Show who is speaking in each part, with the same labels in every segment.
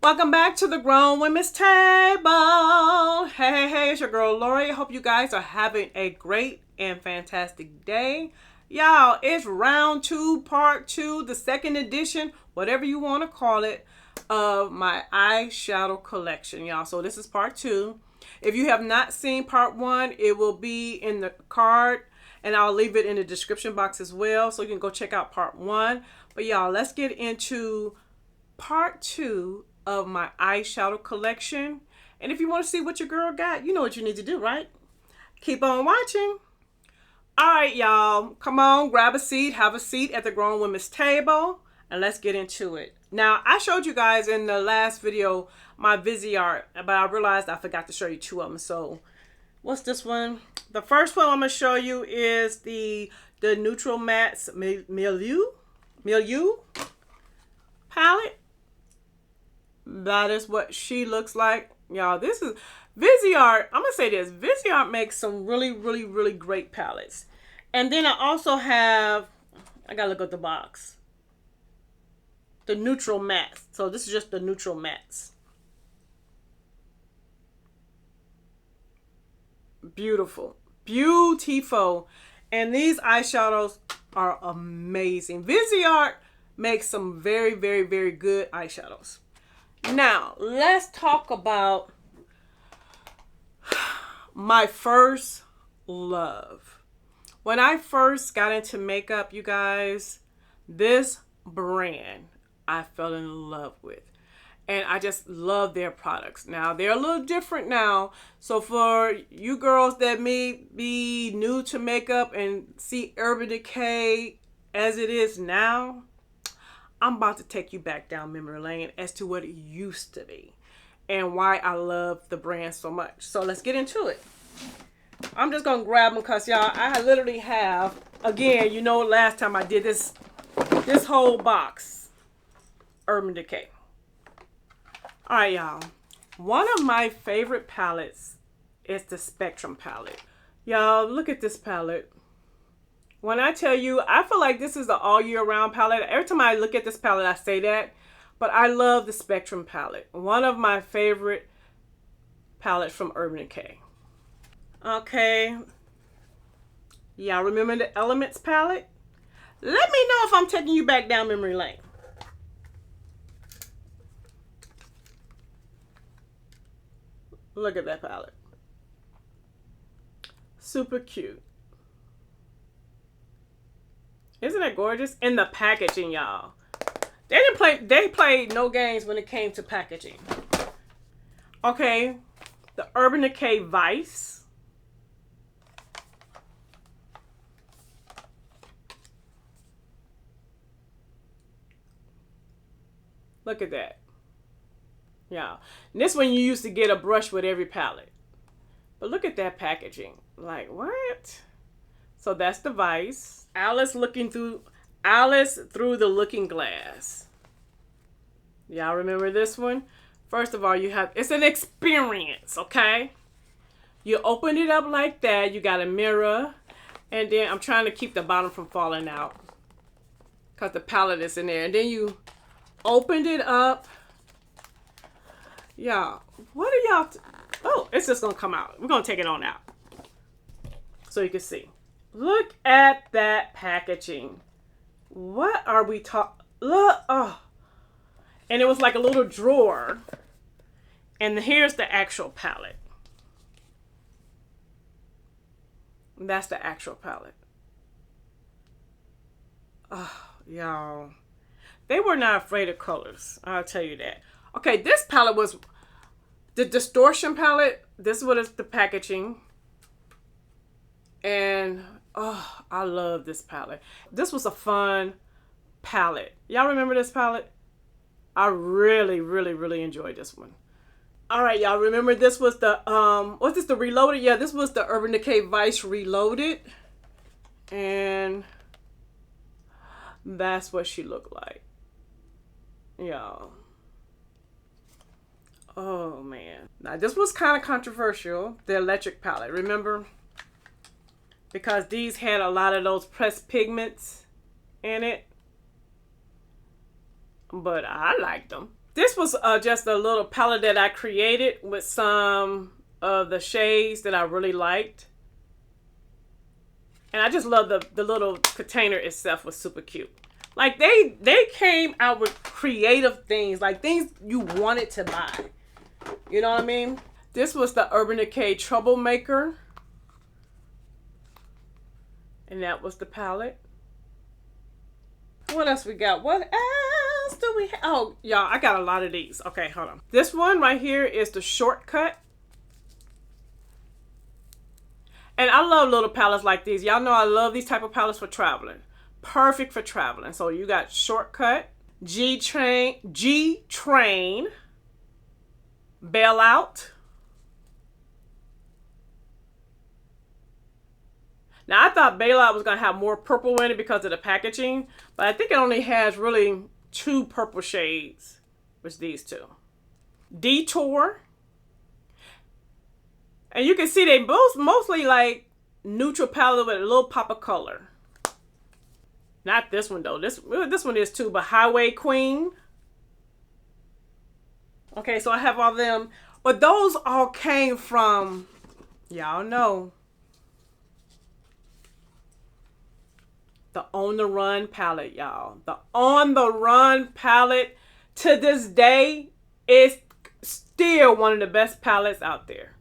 Speaker 1: Welcome back to the Grown Women's Table. Hey, it's your girl Lori. I hope you guys are having a great and fantastic day. Y'all, it's round 2, part 2, the second edition, whatever you want to call it, of my eyeshadow collection, y'all. So this is part 2. If you have not seen part 1, it will be in the card, and I'll leave it in the description box as well, so you can go check out part 1. But y'all, let's get into part 2 of my eyeshadow collection. And if you want to see what your girl got, you know what you need to do, right? Keep on watching. All right, y'all, come on, grab a seat, have a seat at the Grown Women's Table, and let's get into it. Now, I showed you guys in the last video my Viseart, but I realized I forgot to show you 2 of them. So what's this one? The first one I'm going to show you is the Neutral Mattes Milieu palette. That is what she looks like. Y'all, this is Viseart. I'm going to say this. Viseart makes some really great palettes. And then I also have, I got to look at the box, the Neutral Mattes. So this is just the Neutral Mattes. Beautiful. Beautiful. And these eyeshadows are amazing. Viseart makes some very good eyeshadows. Now, let's talk about my first love. When I first got into makeup, you guys, this brand I fell in love with. And I just love their products. Now, they're a little different now. So for you girls that may be new to makeup and see Urban Decay as it is now, I'm about to take you back down memory lane as to what it used to be and why I love the brand so much. So let's get into it. I'm just going to grab them because, y'all, I literally have, again, you know, last time I did this whole box, Urban Decay. All right, y'all. One of my favorite palettes is the Spectrum palette. Y'all, look at this palette. When I tell you, I feel like this is the all year round palette. Every time I look at this palette, I say that. But I love the Spectrum palette. One of my favorite palettes from Urban Decay. Okay. Y'all remember the Elements palette? Let me know if I'm taking you back down memory lane. Look at that palette. Super cute. Isn't that gorgeous? And the packaging, y'all. They played no games when it came to packaging. Okay. The Urban Decay Vice. Look at that. Yeah. And this one you used to get a brush with every palette. But look at that packaging. Like, what? So that's the Vice. Alice through the Looking Glass. Y'all remember this one? First of all, it's an experience, okay? You open it up like that. You got a mirror. And then I'm trying to keep the bottom from falling out because the palette is in there. And then you opened it up. Y'all, what are y'all? Oh, it's just going to come out. We're going to take it on out so you can see. Look at that packaging. What are we talking? Look, oh. And it was like a little drawer. And here's the actual palette. That's the actual palette. Oh, y'all. They were not afraid of colors. I'll tell you that. Okay, this palette was the Distortion palette. This is what is the packaging. And oh, I love this palette. This was a fun palette. Y'all remember this palette? I really enjoyed this one. All right, y'all remember this was the, what's this, the Reloaded? Yeah, this was the Urban Decay Vice Reloaded. And that's what she looked like. Y'all. Oh, man. Now, this was kind of controversial, the Electric palette, remember? Because these had a lot of those pressed pigments in it. But I liked them. This was just a little palette that I created with some of the shades that I really liked. And I just love the little container itself was super cute. Like they came out with creative things, like things you wanted to buy. You know what I mean? This was the Urban Decay Troublemaker. And that was the palette. What else we got? What else do we have? Oh, y'all, I got a lot of these. Okay, hold on. This one right here is the Shortcut. And I love little palettes like these. Y'all know I love these type of palettes for traveling. Perfect for traveling. So you got Shortcut, G-Train, Bailout. Now I thought Bailout was going to have more purple in it because of the packaging. But I think it only has really 2 purple shades. Which these 2. Detour. And you can see they both mostly like neutral palette with a little pop of color. Not this one though. This one is too, but Highway Queen. Okay, so I have all them. But those all came from, y'all know, the On the Run palette, y'all. The On the Run palette to this day is still one of the best palettes out there.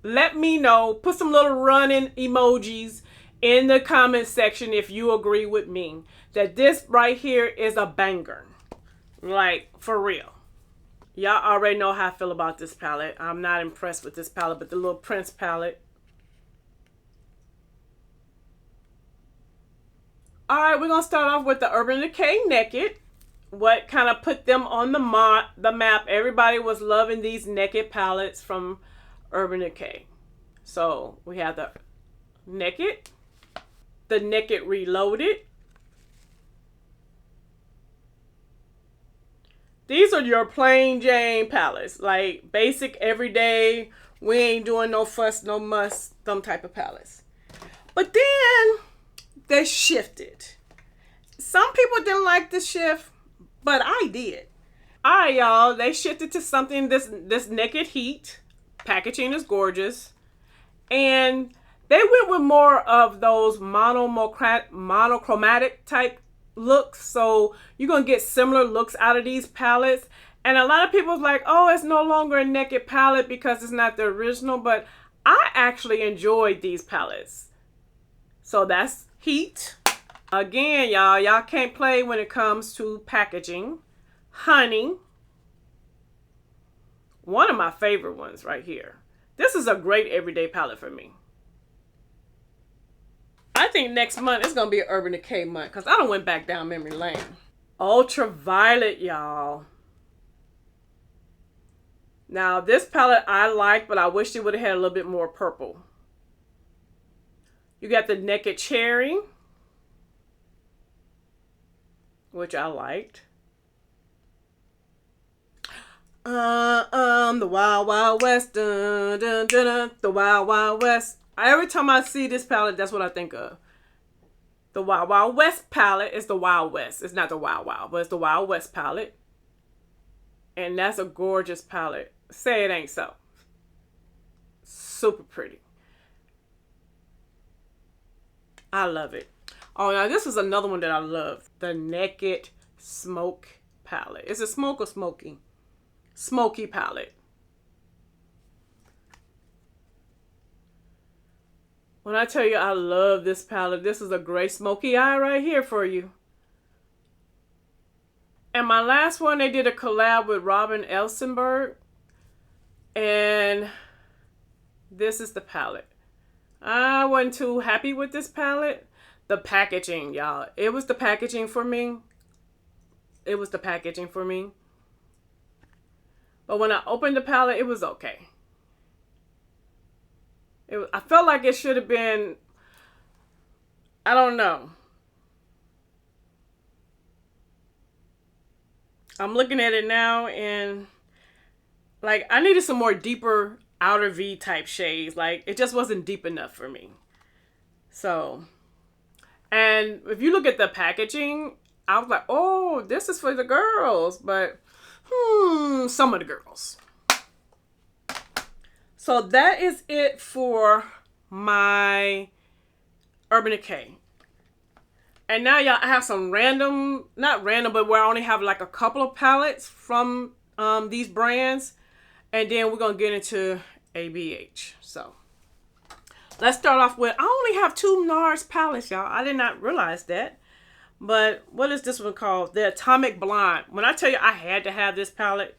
Speaker 1: Let me know. Put some little running emojis in the comment section if you agree with me that this right here is a banger. Like, for real. Y'all already know how I feel about this palette. I'm not impressed with this palette, but the little Prince palette. Alright, we're going to start off with the Urban Decay Naked. What kind of put them on the map. Everybody was loving these Naked palettes from Urban Decay. So we have the Naked, the Naked Reloaded. These are your plain Jane palettes, like basic everyday. We ain't doing no fuss, no muss, them type of palettes. But then they shifted. Some people didn't like the shift, but I did. All right, y'all. They shifted to something this Naked Heat. Packaging is gorgeous. And they went with more of those monochromatic type looks. So you're going to get similar looks out of these palettes. And a lot of people was like, oh, it's no longer a Naked palette because it's not the original. But I actually enjoyed these palettes. So that's Heat. Again, y'all can't play when it comes to packaging. Honey. One of my favorite ones right here. This is a great everyday palette for me. I think next month is going to be an Urban Decay month because I done went back down memory lane. Ultraviolet, y'all. Now, this palette I like, but I wish it would have had a little bit more purple. You got the Naked Cherry, which I liked. The Wild Wild West, dun, dun, dun, dun, the Wild Wild West. Every time I see this palette, that's what I think of. The Wild Wild West palette is the Wild West. It's not the Wild Wild, but it's the Wild West palette. And that's a gorgeous palette. Say it ain't so. Super pretty. I love it. Oh, now this is another one that I love. The Naked Smoke palette. Is it smoke or smoky? Smoky palette. When I tell you I love this palette, this is a gray smoky eye right here for you. And my last one, they did a collab with Robin Elsenberg. And this is the palette. I wasn't too happy with this palette. The packaging, y'all. It was the packaging for me. It was the packaging for me. But when I opened the palette, it was okay. I felt like it should have been, I don't know. I'm looking at it now and like I needed some more deeper outer V type shades. Like it just wasn't deep enough for me. So, and if you look at the packaging, I was like, oh, this is for the girls, but some of the girls. So that is it for my Urban Decay. And now, y'all, I have some random, not random, but where I only have like a couple of palettes from these brands. And then we're going to get into ABH. So let's start off with, I only have 2 NARS palettes, y'all. I did not realize that. But what is this one called? The Atomic Blonde. When I tell you I had to have this palette.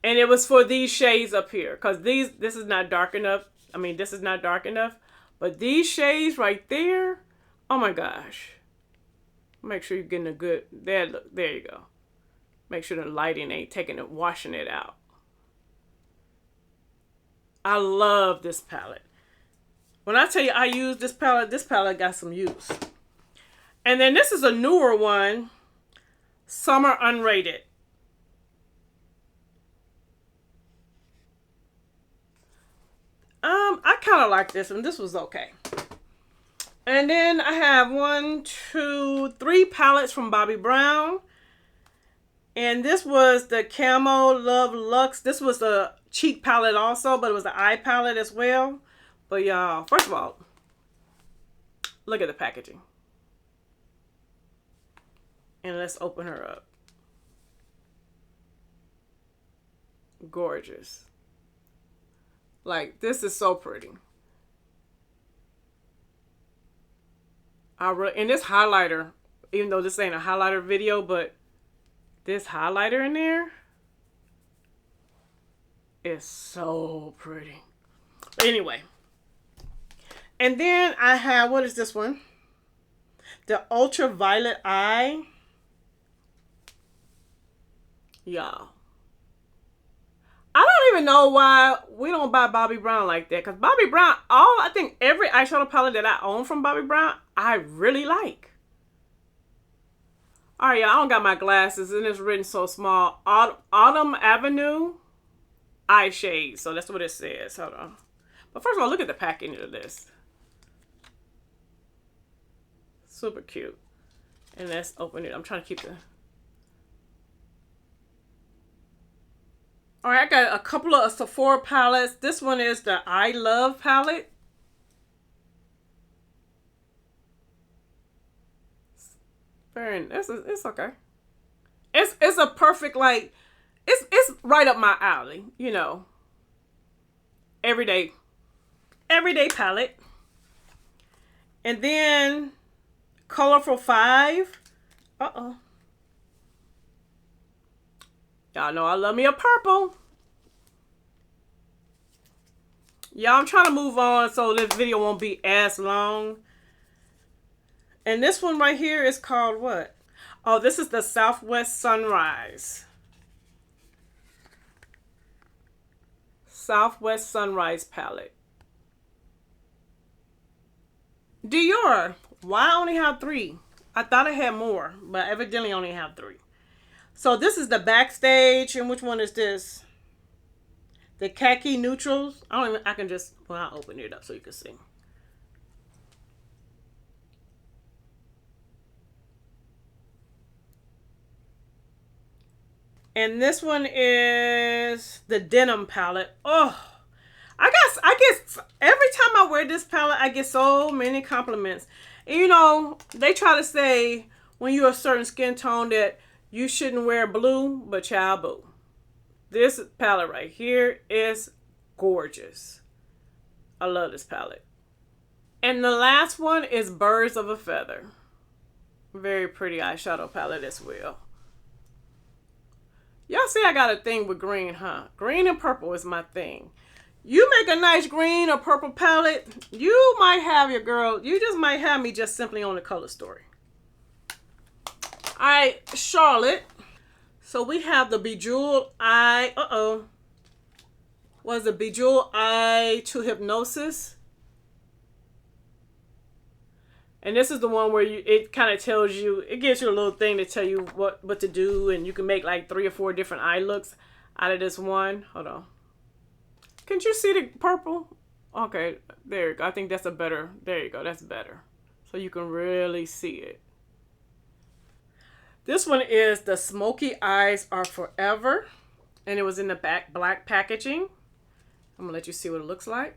Speaker 1: And it was for these shades up here. Because this is not dark enough. I mean, this is not dark enough. But these shades right there, oh my gosh. Make sure you're getting a good, there you go. Make sure the lighting ain't taking it, washing it out. I love this palette. When I tell you I use this palette got some use. And then this is a newer one, Summer Unrated. I kind of like this one. This was okay. And then I have 1, 2, 3 palettes from Bobbi Brown. And this was the Camo Love Luxe. This was a cheek palette also, but it was an eye palette as well. But y'all, first of all, look at the packaging. And let's open her up. Gorgeous. Like, this is so pretty. And this highlighter, even though this ain't a highlighter video, but this highlighter in there is so pretty. But anyway. And then I have, what is this one? The Ultraviolet Eye. Y'all. I don't even know why we don't buy Bobbi Brown like that. Because Bobbi Brown, I think every eyeshadow palette that I own from Bobbi Brown, I really like. Alright, y'all, I don't got my glasses and it's written so small. Autumn Avenue eye shade. So that's what it says. Hold on. But first of all, look at the packaging of this. Super cute. And let's open it. I'm trying to keep the... Alright, I got a couple of Sephora palettes. This one is the I Love palette. It's okay. It's a perfect, like, it's right up my alley, you know. Everyday palette. And then Colorful 5. Uh-oh. Y'all know I love me a purple. Y'all, I'm trying to move on so this video won't be as long. And this one right here is called what? Oh, this is the Southwest Sunrise. Southwest Sunrise palette. Dior. Why I only have 3? I thought I had more, but evidently only have 3. So this is the Backstage, and which one is this? The Khaki Neutrals. I can just, well, I'll open it up so you can see. And this one is the Denim palette. Oh, I guess every time I wear this palette, I get so many compliments. And you know, they try to say when you're a certain skin tone that you shouldn't wear blue, but child boo. This palette right here is gorgeous. I love this palette. And the last one is Birds of a Feather. Very pretty eyeshadow palette as well. Y'all see I got a thing with green, huh? Green and purple is my thing. You make a nice green or purple palette, you might have your girl, you just might have me just simply on the color story. Alright, Charlotte. So we have the Bejeweled Eye. Was the Bejeweled Eye to Hypnosis. And this is the one where it kind of tells you, it gives you a little thing to tell you what to do. And you can make like 3 or 4 different eye looks out of this one. Hold on. Can you see the purple? Okay, there you go. I think that's a better, there you go. That's better. So you can really see it. This one is the Smoky Eyes Are Forever. And it was in the black packaging. I'm going to let you see what it looks like.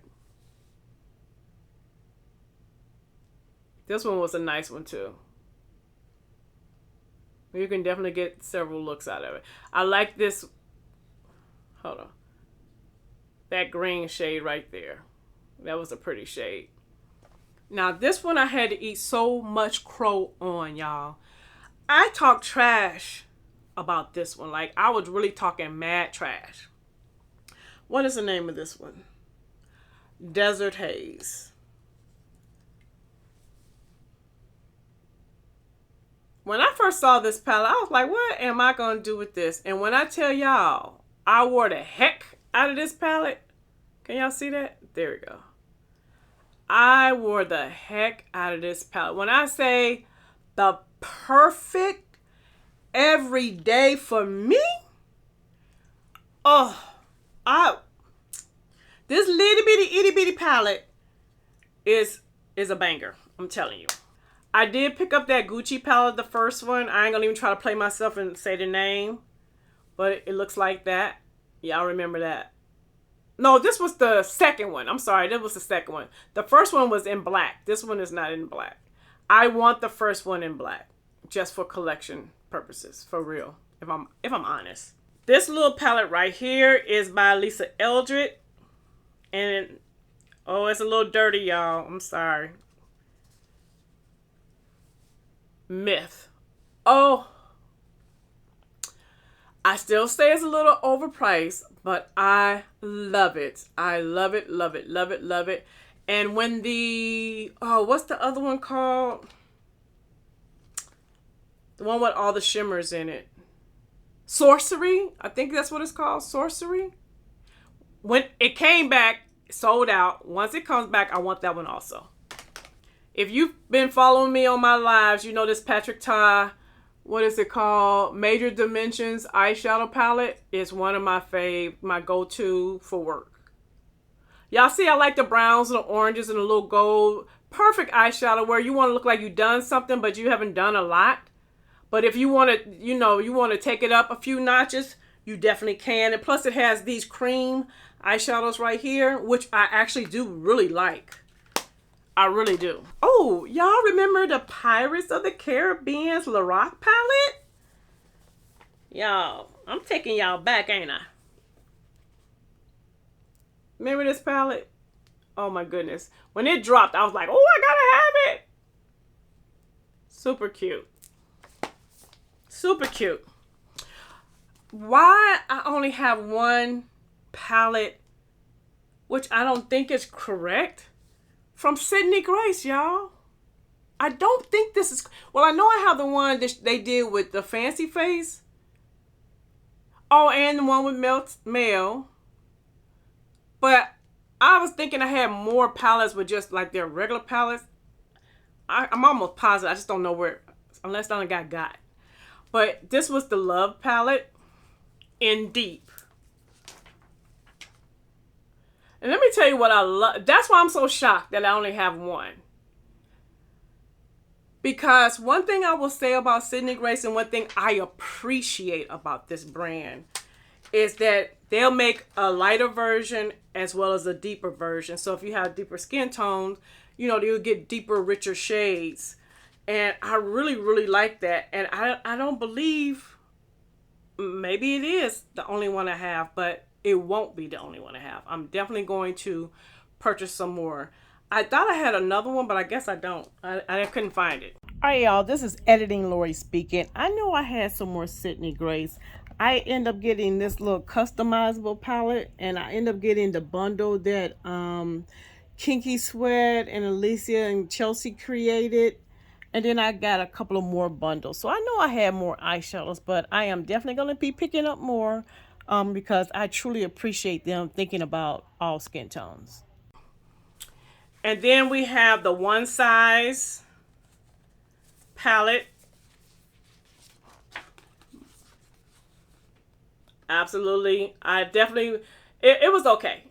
Speaker 1: This one was a nice one too. You can definitely get several looks out of it. I like this. Hold on. That green shade right there. That was a pretty shade. Now this one I had to eat so much crow on, y'all. I talk trash about this one. Like, I was really talking mad trash. What is the name of this one? Desert Haze. When I first saw this palette, I was like, what am I going to do with this? And when I tell y'all, I wore the heck out of this palette. Can y'all see that? There we go. I wore the heck out of this palette. When I say the perfect every day for me, oh, this little bitty itty bitty palette is a banger. I'm telling you. I did pick up that Gucci palette, the first one. I ain't gonna even try to play myself and say the name, but it looks like that. Y'all remember that? No, this was the second one. I'm sorry, that was the second one. The first one was in black. This one is not in black. I want the first one in black, just for collection purposes, for real. If I'm honest. This little palette right here is by Lisa Eldred, and oh, it's a little dirty, y'all. I'm sorry. Myth. Oh, I still say it's a little overpriced, but I love it. I love it, love it, love it, love it. And when the, oh, what's the other one called? The one with all the shimmers in it. Sorcery. I think that's what it's called. Sorcery. When it came back, sold out. Once it comes back, I want that one also. If you've been following me on my lives, you know this Patrick Ta, what is it called? Major Dimensions eyeshadow palette is one of my go-to for work. Y'all see I like the browns and the oranges and the little gold. Perfect eyeshadow where you want to look like you've done something, but you haven't done a lot. But if you want to, you want to take it up a few notches, you definitely can. And plus it has these cream eyeshadows right here, which I actually do really like. I really do. Oh, y'all remember the Pirates of the Caribbean's Lorac palette? Y'all, I'm taking y'all back, ain't I? Remember this palette? Oh my goodness. When it dropped, I was like, oh, I gotta have it. Super cute. Super cute. Why I only have one palette, which I don't think is correct, from Sydney Grace, y'all. I don't think this is... Well, I know I have the one that they did with the Fancy Face. Oh, and the one with Mel. But I was thinking I had more palettes with just like their regular palettes. I'm almost positive. I just don't know where... Unless I got. But this was the Love palette in Deep. And let me tell you what I love. That's why I'm so shocked that I only have one. Because one thing I will say about Sydney Grace and one thing I appreciate about this brand is that they'll make a lighter version as well as a deeper version. So if you have deeper skin tones, you'll get deeper, richer shades. And I really, really like that. And I don't believe, maybe it is the only one I have, but it won't be the only one I have. I'm definitely going to purchase some more. I thought I had another one, but I guess I don't. I couldn't find it. All right, y'all. This is Editing Lori speaking. I know I had some more Sydney Grace. I end up getting this little customizable palette, and I end up getting the bundle that Kinky Sweat and Alicia and Chelsea created. And then I got a couple of more bundles. So I know I had more eyeshadows, but I am definitely going to be picking up more. Because I truly appreciate them thinking about all skin tones. And then we have the One Size palette. Absolutely. It was okay.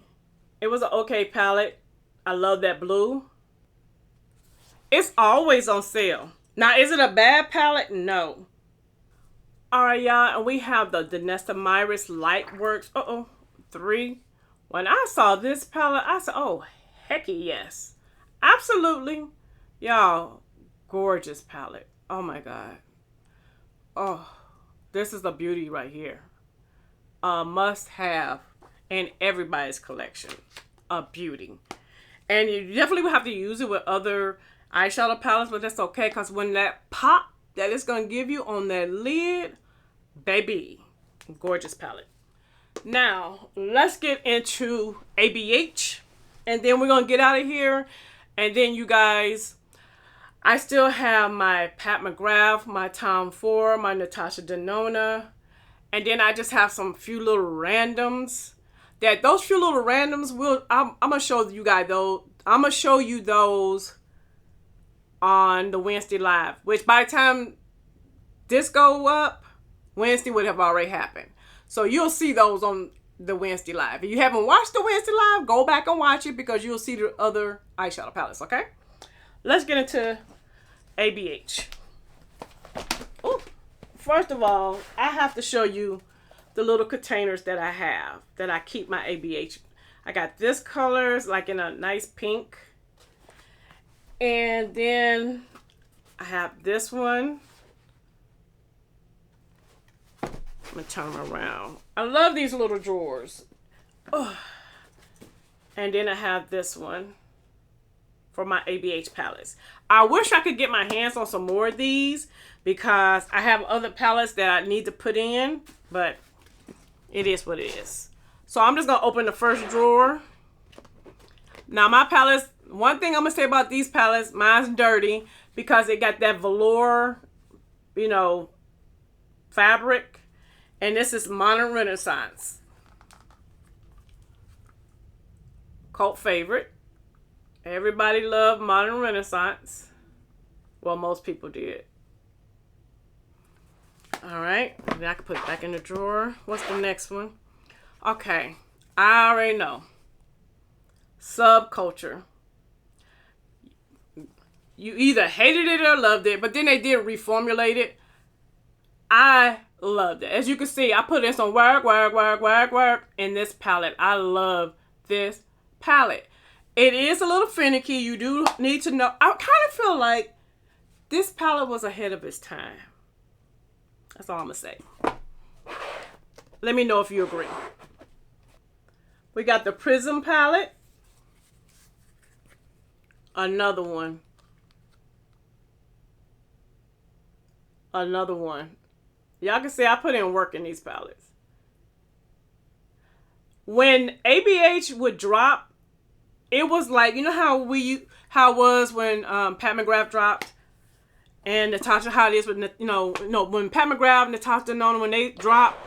Speaker 1: It was an okay palette. I love that blue. It's always on sale. Now, is it a bad palette? No. All right, y'all, and we have the Danesta Myris Lightworks. 3. When I saw this palette, I said, oh, hecky yes. Absolutely. Y'all, gorgeous palette. Oh, my God. Oh, this is a beauty right here. A must have in everybody's collection. A beauty. And you definitely will have to use it with other eyeshadow palettes, but that's okay, because when that pop that it's going to give you on that lid, baby, gorgeous palette. Now, let's get into ABH, and then we're going to get out of here. And then, you guys, I still have my Pat McGrath, my Tom Ford, my Natasha Denona, and then I just have some few little randoms. Those few little randoms I'm going to show you guys those. I'm going to show you those on the Wednesday Live, which by the time this go up, Wednesday would have already happened. So you'll see those on the Wednesday Live. If you haven't watched the Wednesday Live, go back and watch it, because you'll see the other eyeshadow palettes, okay? Let's get into ABH. Ooh. First of all, I have to show you the little containers that I have, that I keep my ABH. I got this color, it's like in a nice pink. And then I have this one. I'm going to turn them around. I love these little drawers. Oh. And then I have this one for my ABH palettes. I wish I could get my hands on some more of these, because I have other palettes that I need to put in, but it is what it is. So I'm just going to open the first drawer. Now my palettes, one thing I'm going to say about these palettes, mine's dirty because it got that velour, you know, fabric. And this is Modern Renaissance. Cult favorite. Everybody loved Modern Renaissance. Well, most people did. All right. Then I can put it back in the drawer. What's the next one? Okay. I already know. Subculture. You either hated it or loved it, but then they did reformulate it. I loved it. As you can see, I put in some work in this palette. I love this palette. It is a little finicky. You do need to know. I kind of feel like this palette was ahead of its time. That's all I'm going to say. Let me know if you agree. We got the Prism palette. Another one. Another one. Y'all can see I put in work in these palettes. When ABH would drop, it was like, you know how it was when Pat McGrath dropped, and Natasha, how it is with, when Pat McGrath, Natasha Denona, when they drop,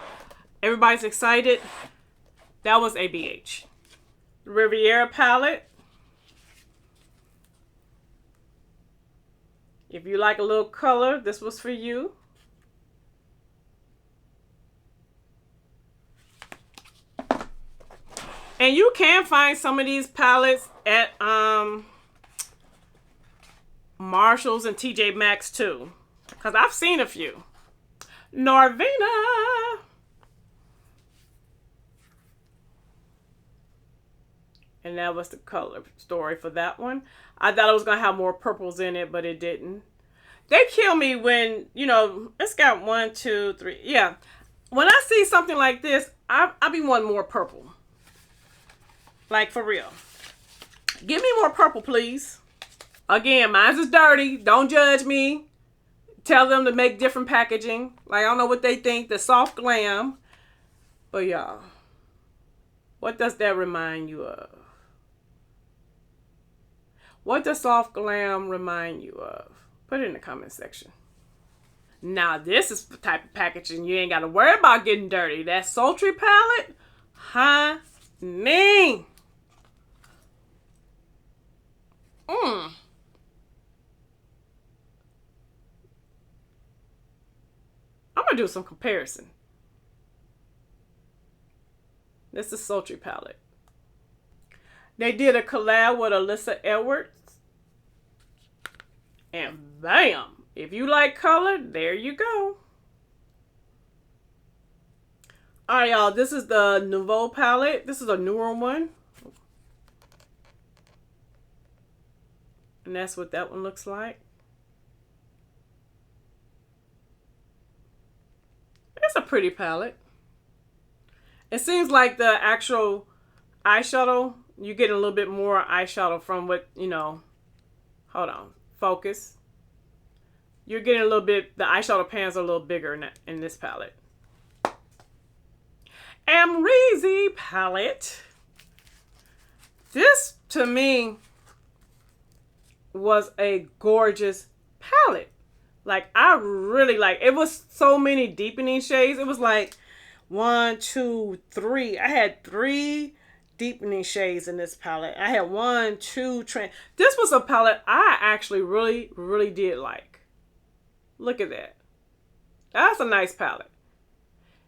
Speaker 1: everybody's excited. That was ABH. Riviera palette. If you like a little color, this was for you. And you can find some of these palettes at Marshalls and TJ Maxx too, because I've seen a few. Norvina. And that was the color story for that one. I thought it was going to have more purples in it, but it didn't. They kill me when, it's got 1, 2, 3. Yeah. When I see something like this, I be wanting more purple. Like, for real. Give me more purple, please. Again, mine's is dirty. Don't judge me. Tell them to make different packaging. Like, I don't know what they think. The soft glam. But, y'all, what does that remind you of? What does soft glam remind you of? Put it in the comment section. Now, this is the type of packaging you ain't got to worry about getting dirty. That sultry palette, honey. I'm going to do some comparison. This is sultry palette. They did a collab with Alyssa Edwards. And bam, if you like color, there you go. All right, y'all. This is the Nouveau palette. This is a newer one. And that's what that one looks like. It's a pretty palette. It seems like the actual eyeshadow, you get a little bit more eyeshadow from what, you know, hold on, focus. You're getting a little bit, the eyeshadow pans are a little bigger in this palette. Amrezy palette. This, to me, was a gorgeous palette. Like, I really like, it was so many deepening shades. It was like 1, 2, 3. I had 3 deepening shades in this palette. I had 1, 2, this was a palette I actually really did like. Look at that. That's a nice palette.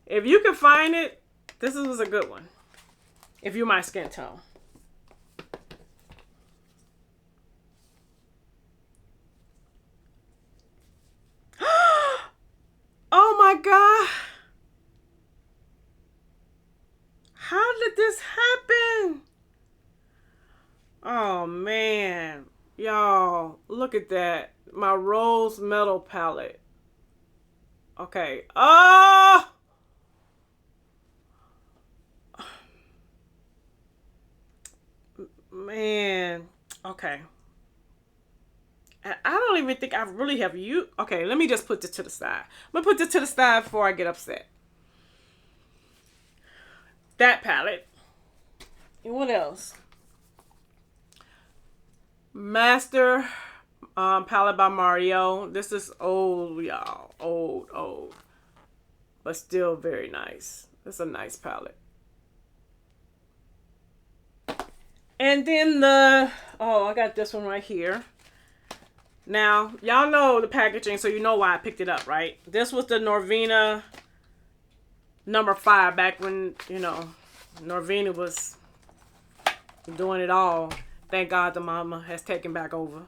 Speaker 1: If you can find it, this was a good one. If you're my skin tone. Oh my God. How did this happen? Oh man. Y'all, look at that. My rose metal palette. Okay. Oh! Man. Okay. I don't even think I really have you. Okay, let me just put this to the side. I'm going to put this to the side before I get upset. That palette. And what else? Master palette by Mario. This is old, y'all. Old. But still very nice. It's a nice palette. And then I got this one right here. Now, y'all know the packaging, so you know why I picked it up, right? This was the Norvina number 5 back when, you know, Norvina was doing it all. Thank God the mama has taken back over.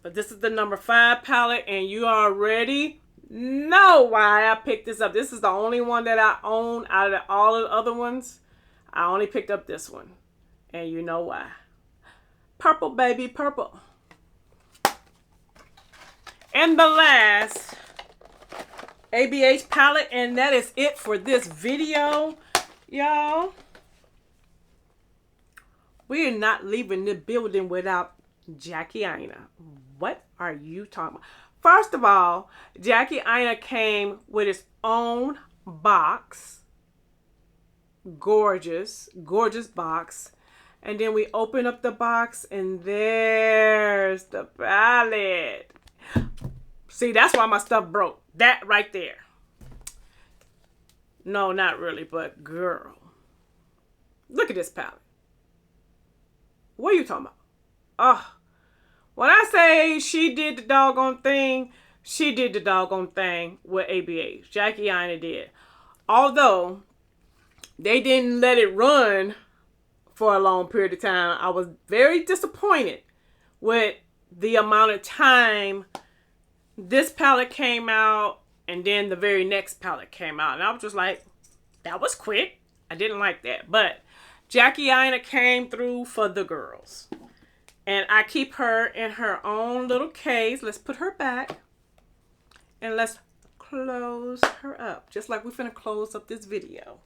Speaker 1: But this is the number 5 palette, and you already know why I picked this up. This is the only one that I own out of all of the other ones. I only picked up this one. And you know why. Purple, baby, purple. And the last ABH palette, and that is it for this video, y'all. We are not leaving the building without Jackie Aina. What are you talking about? First of all, Jackie Aina came with its own box. Gorgeous box. And then we open up the box, and there's the palette. See, that's why my stuff broke. That right there. No, not really, but girl. Look at this palette. What are you talking about? When I say she did the doggone thing, she did the doggone thing with ABH. Jackie Aina did. Although, they didn't let it run for a long period of time. I was very disappointed with the amount of time this palette came out and then the very next palette came out. And I was just like, that was quick. I didn't like that. But Jackie Aina came through for the girls. And I keep her in her own little case. Let's put her back. And let's close her up. Just like we're finna close up this video.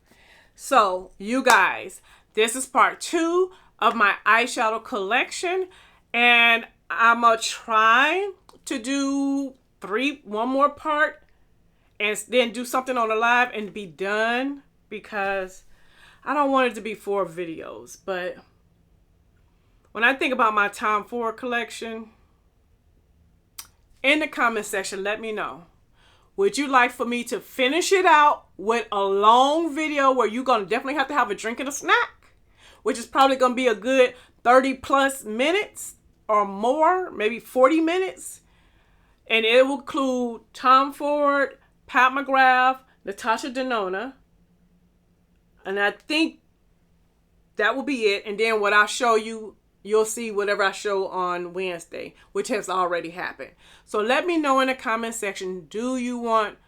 Speaker 1: So, you guys, this is part 2 of my eyeshadow collection. And I'm going to try to do one more part and then do something on the live and be done, because I don't want it to be 4 videos. But when I think about my Tom Ford collection, in the comment section, let me know. Would you like for me to finish it out with a long video where you're going to definitely have to have a drink and a snack, which is probably going to be a good 30 plus minutes or more, maybe 40 minutes. And it will include Tom Ford, Pat McGrath, Natasha Denona. And I think that will be it. And then what I show you, you'll see whatever I show on Wednesday, which has already happened. So let me know in the comment section, do you want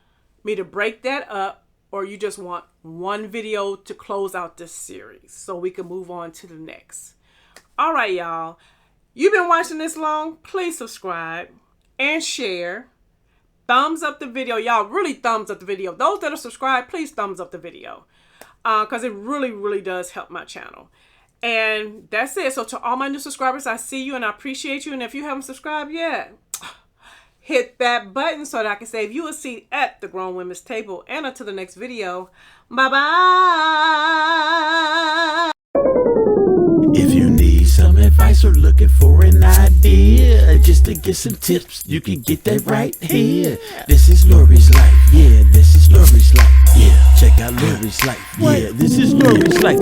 Speaker 1: me to break that up or you just want one video to close out this series so we can move on to the next. All right, y'all. You've been watching this long. Please subscribe and share. Thumbs up the video. Y'all really thumbs up the video. Those that are subscribed, please thumbs up the video. Because it really does help my channel. And that's it. So to all my new subscribers, I see you and I appreciate you. And if you haven't subscribed yet, hit that button so that I can save you a seat at the Grown Women's Table. And until the next video, bye-bye.
Speaker 2: If you need some advice or looking for an idea, just to get some tips, you can get that right here. This is Lori's life. Yeah, this is Lori's life. Yeah, check out Lori's life. Yeah, this is Lori's life.